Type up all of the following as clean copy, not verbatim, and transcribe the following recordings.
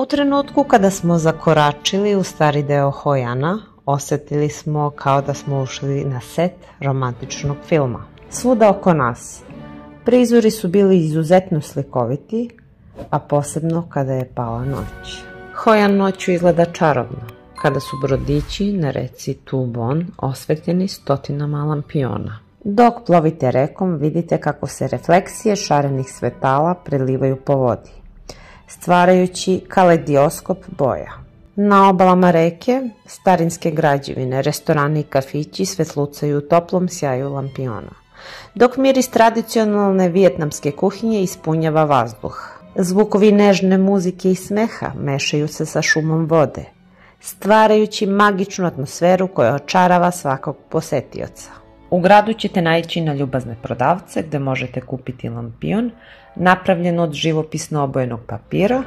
U trenutku kada smo zakoračili u stari deo Hojana, osjetili smo kao da smo ušli na set romantičnog filma. Svuda oko nas prizori su bili izuzetno slikoviti, a posebno kada je pala noć. Hojan noću izgleda čarobno, kada su brodići na reci Tubon osvetljeni stotinama lampiona. Dok plovite rekom, vidite kako se refleksije šarenih svetala prelivaju po vodi, stvarajući kaleidoskop boja. Na obalama reke, starinske građevine, restorani i kafići svetlucaju u toplom sjaju lampiona, dok miris tradicionalne vijetnamske kuhinje ispunjava vazduh. Zvukovi nežne muzike i smeha mešaju se sa šumom vode, stvarajući magičnu atmosferu koja očarava svakog posetioca. U gradu ćete naići na ljubazne prodavce gde možete kupiti lampion napravljen od živopisno obojenog papira,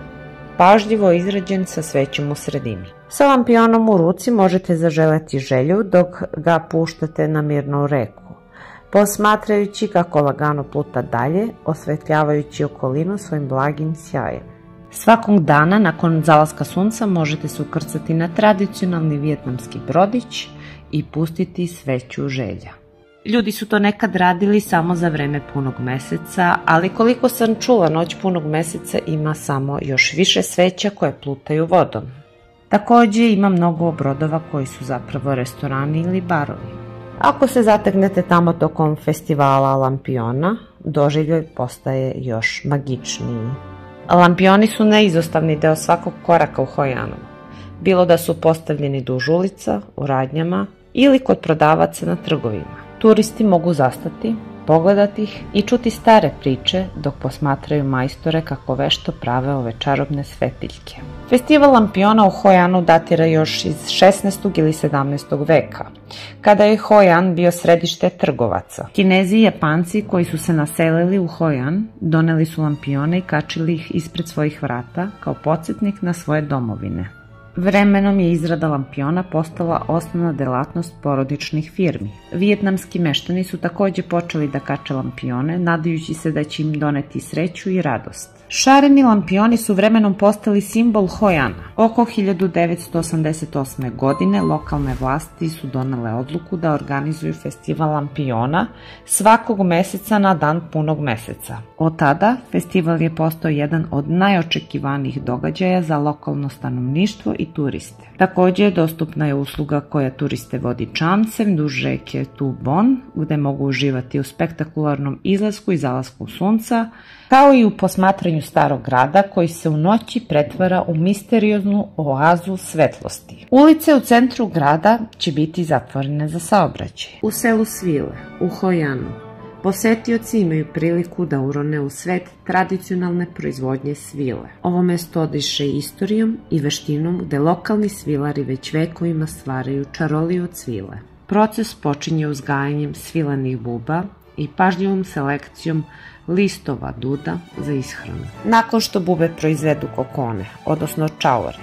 pažljivo izrađen sa svećem u sredini. Sa lampionom u ruci možete zaželeti želju dok ga puštate na mirnu reku, posmatrajući kako lagano pluta dalje, osvetljavajući okolinu svojim blagim sjajem. Svakog dana nakon zalaska sunca možete se ukrcati na tradicionalni vijetnamski brodić i pustiti sveću želja. Ljudi su to nekad radili samo za vreme punog meseca, ali koliko sam čula, noć punog meseca ima samo još više sveća koje plutaju vodom. Takođe ima mnogo brodova koji su zapravo restorani ili barovi. Ako se zategnete tamo tokom festivala lampiona, doživljaj postaje još magičniji. Lampioni su neizostavni deo svakog koraka u Hojanu, bilo da su postavljeni duž ulica, u radnjama ili kod prodavaca na trgovima. Turisti mogu zastati, pogledati ih i čuti stare priče dok posmatraju majstore kako vešto prave ove čarobne svetiljke. Festival lampiona u Hojanu datira još iz 16. ili 17. veka, kada je Hojan bio središte trgovaca. Kinezi i Japanci koji su se naselili u Hojan doneli su lampione i kačili ih ispred svojih vrata kao podsjetnik na svoje domovine. Vremenom je izrada lampiona postala osnovna delatnost porodičnih firmi. Vijetnamski meštani su takođe počeli da kače lampione, nadajući se da će im doneti sreću i radost. Šareni lampioni su vremenom postali simbol Hojana. Oko 1988. godine lokalne vlasti su donele odluku da organizuju festival lampiona svakog meseca na dan punog meseca. Od tada festival je postao jedan od najočekivanijih događaja za lokalno stanovništvo i turiste. Takođe, dostupna je usluga koja turiste vodi čamcem duž reke Tubon, gde mogu uživati u spektakularnom izlasku i zalasku sunca, kao i u posmatranju starog grada koji se u noći pretvara u misterioznu oazu svetlosti. Ulice u centru grada će biti zatvorene za saobraćaj. U selu Svile, u Hojanu, posetioci imaju priliku da urone u svet tradicionalne proizvodnje svile. Ovo mesto odiše istorijom i veštinom gde lokalni svilari već vekovima stvaraju čarolije od svile. Proces počinje uzgajanjem svilenih buba i pažljivom selekcijom listova duda za ishranu. Nakon što bube proizvedu kokone, odnosno čaure,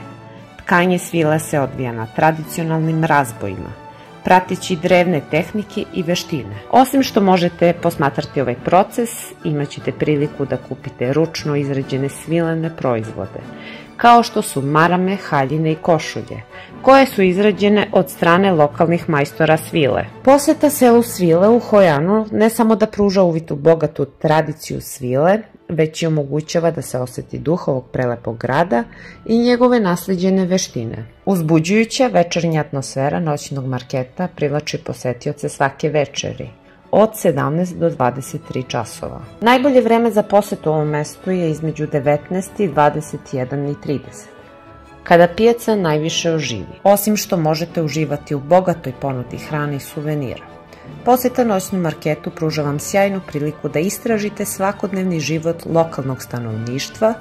tkanje svile se odvija na tradicionalnim razbojima, prateći drevne tehnike i veštine. Osim što možete posmatrati ovaj proces, imaćete priliku da kupite ručno izrađene svilene proizvode, kao što su marame, haljine i košulje, koje su izrađene od strane lokalnih majstora svile. Poseta selu Svile u Hojanu ne samo da pruža uvid u bogatu tradiciju svile, već i omogućava da se oseti duh ovog prelepog grada i njegove nasleđene veštine. Uzbuđujuća večernja atmosfera noćnog marketa privlači posetioce svake večeri, od 17 do 23 časova. Najbolje vreme za posetu ovom mestu je između 19 i 21 i 30, kada pijaca najviše oživi. Osim što možete uživati u bogatoj ponudi hrane i suvenira, poseta noćnom marketu pruža vam sjajnu priliku da istražite svakodnevni život lokalnog stanovništva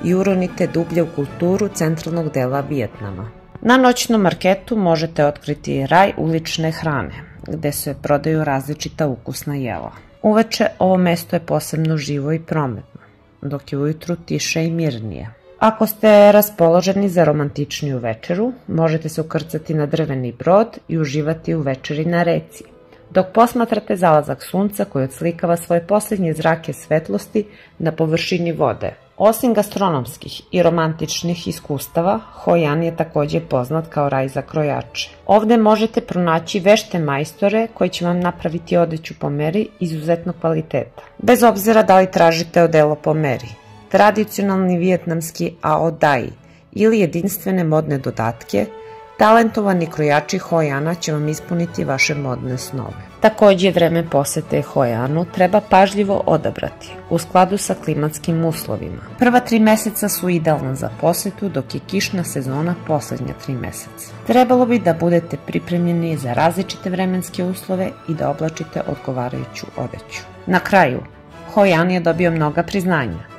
i uronite dublje u kulturu centralnog dela Vijetnama. Na noćnom marketu možete otkriti raj ulične hrane, gde se prodaju različita ukusna jela. Uveče ovo mesto je posebno živo i prometno, dok je ujutru tiše i mirnije. Ako ste raspoloženi za romantičniju večeru, možete se ukrcati na drveni brod i uživati u večeri na reci, dok posmatrate zalazak sunca koji odslikava svoje posljednje zrake svetlosti na površini vode. Osim gastronomskih i romantičnih iskustava, Hoi An je takođe poznat kao raj za krojače. Ovde možete pronaći vešte majstore koji će vam napraviti odeću po meri izuzetnog kvaliteta. Bez obzira da li tražite odelo po meri, tradicionalni vijetnamski Ao Dai ili jedinstvene modne dodatke, talentovani krojači Hoi Ana će vam ispuniti vaše modne snove. Takođe, vreme posete Hoi Anu treba pažljivo odabrati u skladu sa klimatskim uslovima. Prva 3 meseca su idealna za posetu, dok je kišna sezona poslednja 3 meseca. Trebalo bi da budete pripremljeni za različite vremenske uslove i da oblačite odgovarajuću odeću. Na kraju, Hoi An je dobio mnoga priznanja,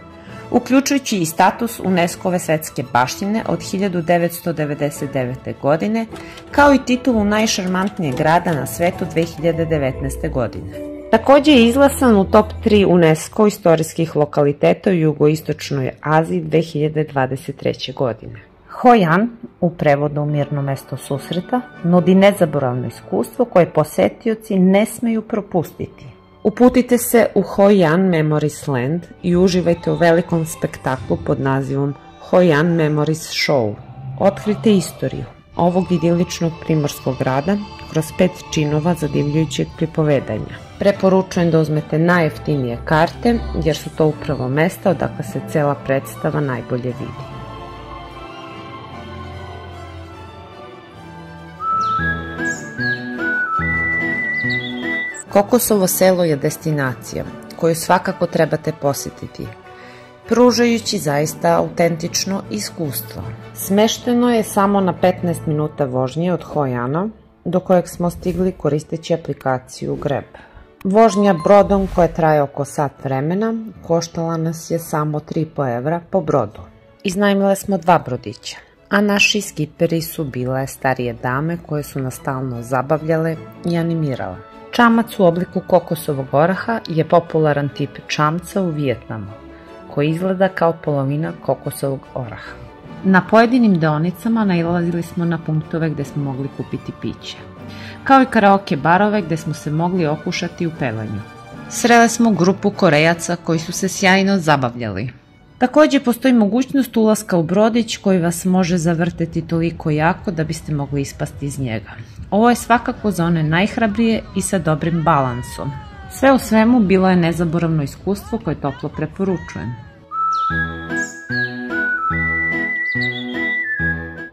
uključujući i status UNESCO-ve svetske baštine od 1999. godine, kao i titulu najšarmantnijeg grada na svetu 2019. godine. Takođe je izglasan u top 3 UNESCO istorijskih lokaliteta u jugoistočnoj Aziji 2023. godine. Hoi An, u prevodu mirno mesto susreta, nudi nezaboravno iskustvo koje posetioci ne smeju propustiti. Uputite se u Hoi An Memories Land i uživajte u velikom spektaklu pod nazivom Hoi An Memories Show. Otkrite istoriju ovog idiličnog primorskog grada kroz 5 činova zadivljujućeg pripovedanja. Preporučujem da uzmete najjeftinije karte, jer su to upravo mesta odakle se cela predstava najbolje vidi. Kokosovo selo je destinacija koju svakako trebate posetiti, pružajući zaista autentično iskustvo. Smešteno je samo na 15 minuta vožnje od Hoi Ana, do kojeg smo stigli koristeći aplikaciju Grab. Vožnja brodom koja traje oko sat vremena koštala nas je samo 3,5 evra po brodu. Iznajmile smo 2 brodića, a naši skiperi su bile starije dame koje su nas stalno zabavljale i animirale. Čamac u obliku kokosovog oraha je popularan tip čamca u Vijetnamu, koji izgleda kao polovina kokosovog oraha. Na pojedinim deonicama nailazili smo na punktove gde smo mogli kupiti piće, kao i karaoke barove gde smo se mogli okušati u pevanju. Srele smo grupu Korejaca koji su se sjajno zabavljali. Takođe postoji mogućnost ulaska u brodić koji vas može zavrteti toliko jako da biste mogli ispasti iz njega. Ovo je svakako za one najhrabrije i sa dobrim balansom. Sve u svemu bilo je nezaboravno iskustvo koje toplo preporučujem.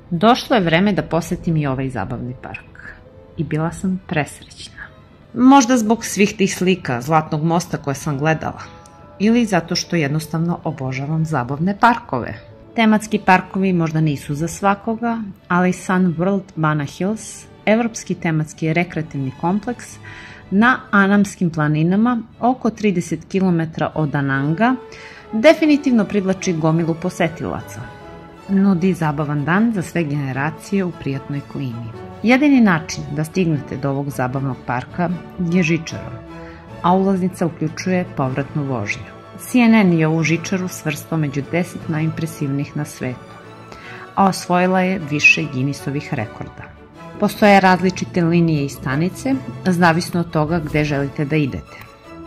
Došlo je vreme da posetim i ovaj zabavni park. I bila sam presrećna. Možda zbog svih tih slika Zlatnog mosta koje sam gledala. Ili zato što jednostavno obožavam zabavne parkove. Tematski parkovi možda nisu za svakoga, ali Sun World Bana Hills, evropski tematski rekreativni kompleks na Anamskim planinama oko 30 km od Dananga, definitivno privlači gomilu posetilaca. Nudi zabavan dan za sve generacije u prijatnoj klimi. Jedini način da stignete do ovog zabavnog parka je žičarom, a ulaznica uključuje povratnu vožnju. CNN je ovu žičaru svrstao među 10 najimpresivnijih na svetu, a osvojila je više Guinnessovih rekorda. Postoje različite linije i stanice, zavisno od toga gde želite da idete.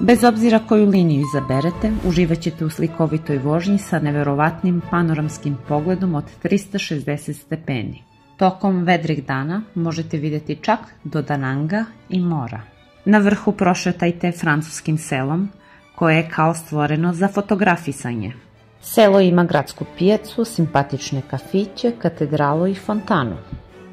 Bez obzira koju liniju izaberete, uživaćete u slikovitoj vožnji sa neverovatnim panoramskim pogledom od 360 stepeni. Tokom vedrih dana možete videti čak do Dananga i mora. Na vrhu prošetajte francuskim selom, koje je kao stvoreno za fotografisanje. Selo ima gradsku pijacu, simpatične kafiće, katedralu i fontanu.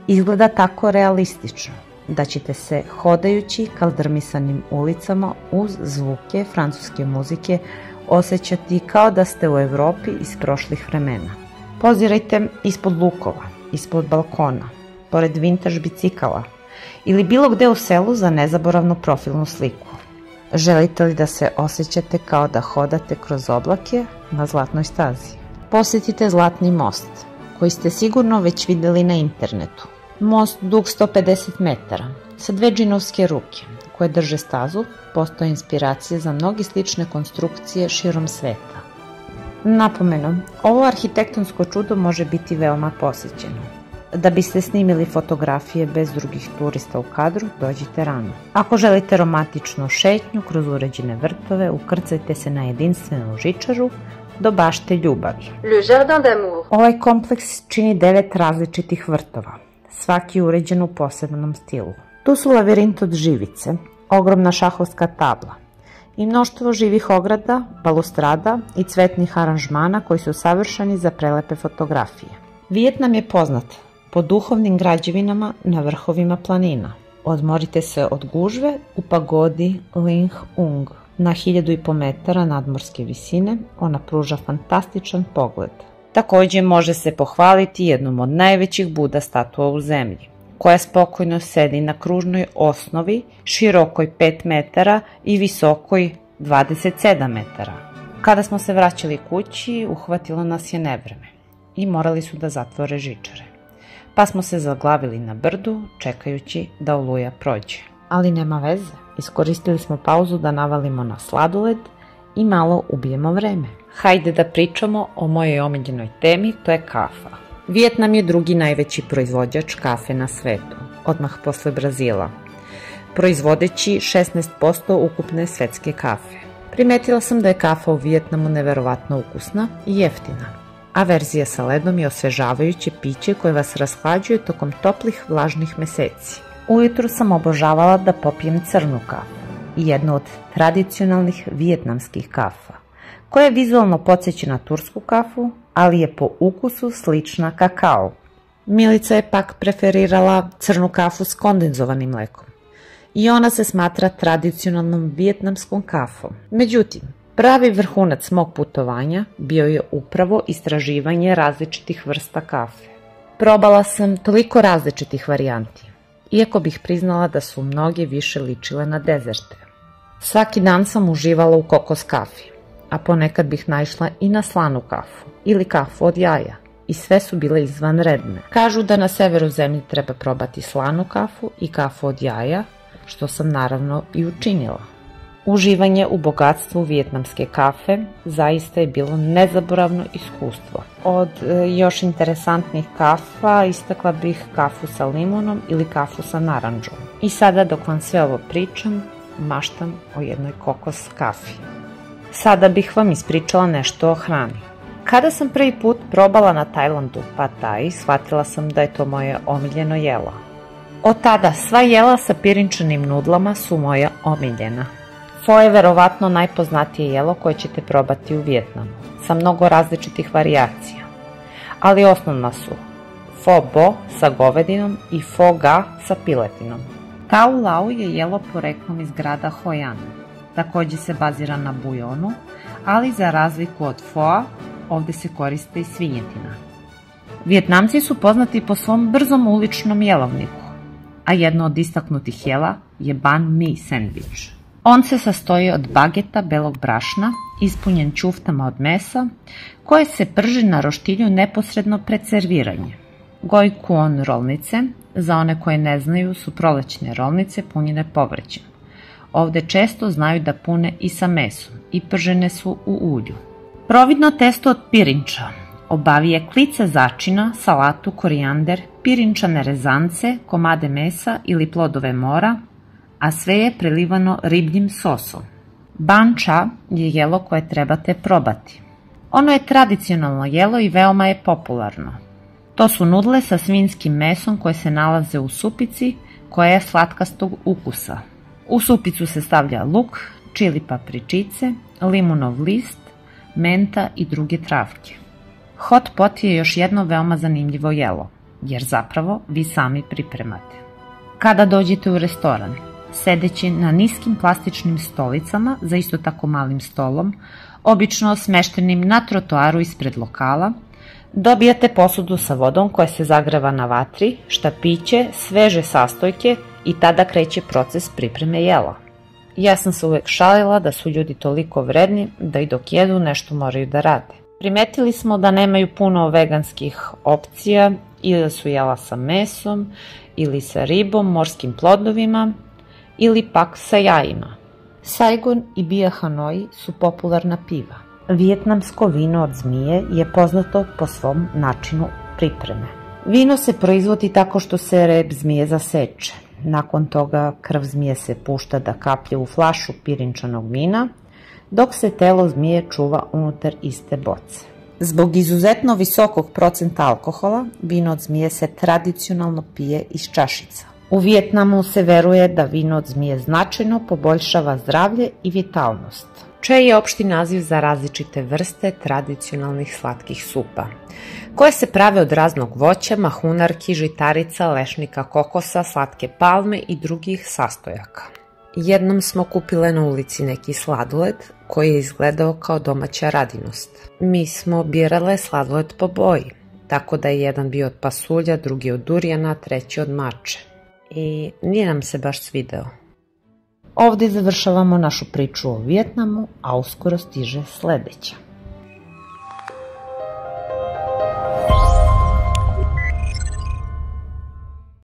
Izgleda tako realistično da ćete se hodajući kaldrmisanim ulicama uz zvuke francuske muzike osjećati kao da ste u Evropi iz prošlih vremena. Pozirajte ispod lukova, ispod balkona, pored vintage bicikala ili bilo gde u selu za nezaboravnu profilnu sliku. Želite li da se osjećate kao da hodate kroz oblake na zlatnoj stazi? Posetite Zlatni most, koji ste sigurno već videli na internetu. Most dug 150 metara, sa 2 džinovske ruke, koje drže stazu, postoje inspiracije za mnogi slične konstrukcije širom sveta. Napomenu, ovo arhitektonsko čudo može biti veoma posećeno. Da biste snimili fotografije bez drugih turista u kadru, dođite rano. Ako želite romantičnu šetnju kroz uređene vrtove, ukrcajte se na jedinstvenu žičaru do bašte ljubavi. Le jardin d'amour. Ovaj kompleks čini 9 različitih vrtova, svaki uređen u posebnom stilu. Tu su lavirint od živice, ogromna šahovska tabla i mnoštvo živih ograda, balustrada i cvetnih aranžmana koji su savršeni za prelepe fotografije. Vijetnam je poznat po duhovnim građevinama na vrhovima planina. Odmorite se od gužve u pagodi Linh Ung. Na 1500 metara nadmorske visine ona pruža fantastičan pogled. Takođe može se pohvaliti jednom od najvećih Buda statua u zemlji, koja spokojno sedi na kružnoj osnovi, širokoj 5 metara i visokoj 27 metara. Kada smo se vraćali kući, uhvatilo nas je nevreme i morali su da zatvore žičare. Pa smo se zaglavili na brdu, čekajući da oluja prođe. Ali nema veze, iskoristili smo pauzu da navalimo na sladoled i malo ubijemo vreme. Hajde da pričamo o mojoj omiljenoj temi, to je kafa. Vijetnam je drugi najveći proizvođač kafe na svetu, odmah posle Brazila, proizvodeći 16% ukupne svetske kafe. Primetila sam da je kafa u Vijetnamu neverovatno ukusna i jeftina, a verzija sa ledom je osvežavajuće piće koje vas rashlađuje tokom toplih, vlažnih meseci. Ujutru sam obožavala da popijem crnu kafu, jednu od tradicionalnih vijetnamskih kafa, koja je vizualno podsjeća na tursku kafu, ali je po ukusu slična kakao. Milica je pak preferirala crnu kafu s kondenzovanim mlekom i ona se smatra tradicionalnom vijetnamskom kafom. Međutim, pravi vrhunac mog putovanja bio je upravo istraživanje različitih vrsta kafe. Probala sam toliko različitih varijanti, iako bih priznala da su mnoge više ličile na dezerte. Svaki dan sam uživala u kokos kafi, a ponekad bih naišla i na slanu kafu ili kafu od jaja i sve su bile izvanredne. Kažu da na severu zemlje treba probati slanu kafu i kafu od jaja, što sam naravno i učinila. Uživanje u bogatstvu vijetnamske kafe zaista je bilo nezaboravno iskustvo. Od još interesantnih kafa istakla bih kafu sa limunom ili kafu sa narandžom. I sada dok vam sve ovo pričam, maštam o jednoj kokos kafi. Sada bih vam ispričala nešto o hrani. Kada sam prvi put probala na Tajlandu pad thai, shvatila sam da je to moje omiljeno jelo. Od tada sva jela sa pirinčanim nudlama su moja omiljena. Pho je verovatno najpoznatije jelo koje ćete probati u Vijetnamu, sa mnogo različitih varijacija. Ali osnovna su pho bo sa govedinom i pho ga sa piletinom. Cao lao je jelo poreklom iz grada Hoi An. Takođe se bazira na buljonu, ali za razliku od phoa, ovde se koriste i svinjetina. Vijetnamci su poznati po svom brzom uličnom jelovniku, a jedno od istaknutih jela je banh mi sendvič. On se sastoji od bageta belog brašna, ispunjen ćuftama od mesa, koje se prži na roštilju neposredno pred serviranje. Goi kuon rolnice, za one koje ne znaju, su prolećne rolnice punjene povrćem. Ovde često znaju da pune i sa mesom i pržene su u ulju. Providno testo od pirinča obavije klice začina, salatu, korijander, pirinčane rezance, komade mesa ili plodove mora, a sve je prelivano ribljim sosom. Banh cha je jelo koje trebate probati. Ono je tradicionalno jelo i veoma je popularno. To su nudle sa svinjskim mesom koje se nalaze u supici koja je slatkastog ukusa. U supicu se stavlja luk, čili papričice, limunov list, menta i druge travke. Hot pot je još jedno veoma zanimljivo jelo, jer zapravo vi sami pripremate. Kada dođete u restoran, sedeći na niskim plastičnim stolicama za isto tako malim stolom, obično smeštenim na trotoaru ispred lokala, dobijate posudu sa vodom koja se zagreva na vatri, štapiće, sveže sastojke i tada kreće proces pripreme jela. Ja sam se uvek šalila da su ljudi toliko vredni da i dok jedu nešto moraju da rade. Primetili smo da nemaju puno veganskih opcija ili da su jela sa mesom ili sa ribom, morskim plodovima ili pak sa jajima. Saigon i Bia Hanoi su popularna piva. Vijetnamsko vino od zmije je poznato po svom načinu pripreme. Vino se proizvodi tako što se rep zmije zaseče. Nakon toga krv zmije se pušta da kaplje u flašu pirinčanog vina, dok se telo zmije čuva unutar iste boce. Zbog izuzetno visokog procenta alkohola, vino od zmije se tradicionalno pije iz čašica. U Vijetnamu se veruje da vino od zmije značajno poboljšava zdravlje i vitalnost. Če je opšti naziv za različite vrste tradicionalnih slatkih supa, koje se prave od raznog voća, mahunarki, žitarica, lešnika kokosa, slatke palme i drugih sastojaka. Jednom smo kupile na ulici neki sladoled koji je izgledao kao domaća radinost. Mi smo birale sladoled po boji, tako da je jedan bio od pasulja, drugi od durijana, treći od mače. I nije nam se baš svideo. Ovdje završavamo našu priču o Vijetnamu, a uskoro stiže sledeća.